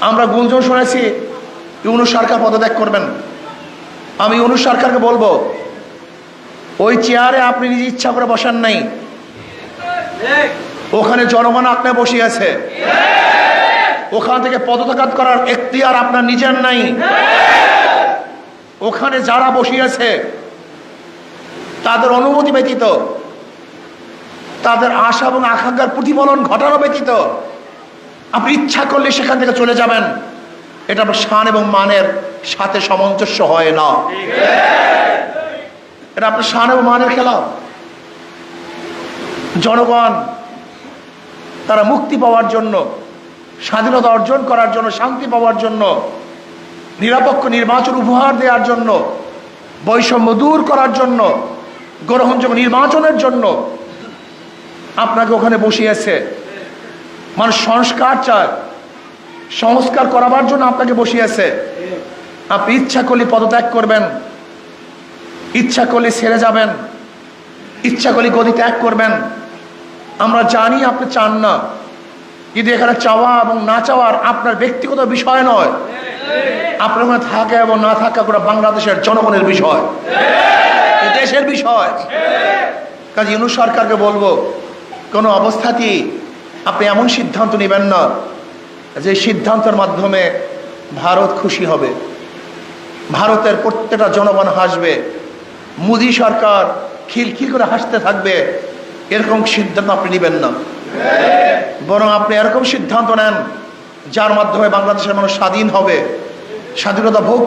আমরা গুঞ্জন শুনেছি ইউনূস সরকার পদত্যাগ করবেন। আমি ইউনূস সরকারকে বলবো, ওই চেয়ারে আপনি নিজে ইচ্ছা করে বসান নাই, ওখানে জনগণ আপনার বসিয়ে আছে। ওখান থেকে পদত্যাগ করার এখতিয়ার আপনার নিজের নাই। ওখানে যারা বসিয়েছে তাদের অনুমতি ব্যতীত, তাদের আশা এবং আকাঙ্ক্ষার প্রতিফলন ঘটানো ব্যতীত আপনি ইচ্ছা করলে সেখান থেকে চলে যাবেন, এটা আপনার শান এবং মানের সাথে সামঞ্জস্য হয় না। এটা আপনার শান এবং মানের খেলা। জনগণ তারা মুক্তি পাওয়ার জন্য, স্বাধীনতা অর্জন করার জন্য, শান্তি পাওয়ার জন্য, নিরপেক্ষ নির্বাচন উপহার দেওয়ার জন্য, বৈষম্য দূর করার জন্য, গ্রহণযোগ্য নির্বাচনের জন্য আপনাকে ওখানে বসিয়েছে। মানুষ সংস্কার চায়, সংস্কার করাবার জন্য আপনাকে বসিয়েছে। আপনি ইচ্ছা করলে পদত্যাগ করবেন, ইচ্ছা করলে ছেড়ে যাবেন, ইচ্ছা করলে গদি ত্যাগ করবেন। আমরা জানি আপনি চান না, কিন্তু এখানে চাওয়া এবং না চাওয়ার আপনার ব্যক্তিগত বিষয় নয়, আপনার ওখানে থাকা এবং না থাকা করে বাংলাদেশের জনগণের বিষয়, দেশের বিষয়। কাজে ইউনূস সরকারকে বলবো, কোনো অবস্থাতেই আপনি এমন সিদ্ধান্ত নেবেন না যে সিদ্ধান্তের মাধ্যমে ভারত খুশি হবে, ভারতের প্রত্যেকটা জনগণ হাসবে, মোদী সরকার খিলখিল করে হাসতে থাকবে। এরকম সিদ্ধান্ত আপনি নেবেন না, বরং আপনি এরকম সিদ্ধান্ত নেন যার মাধ্যমে বাংলাদেশের মানুষ স্বাধীন হবে, স্বাধীনতা ভোগ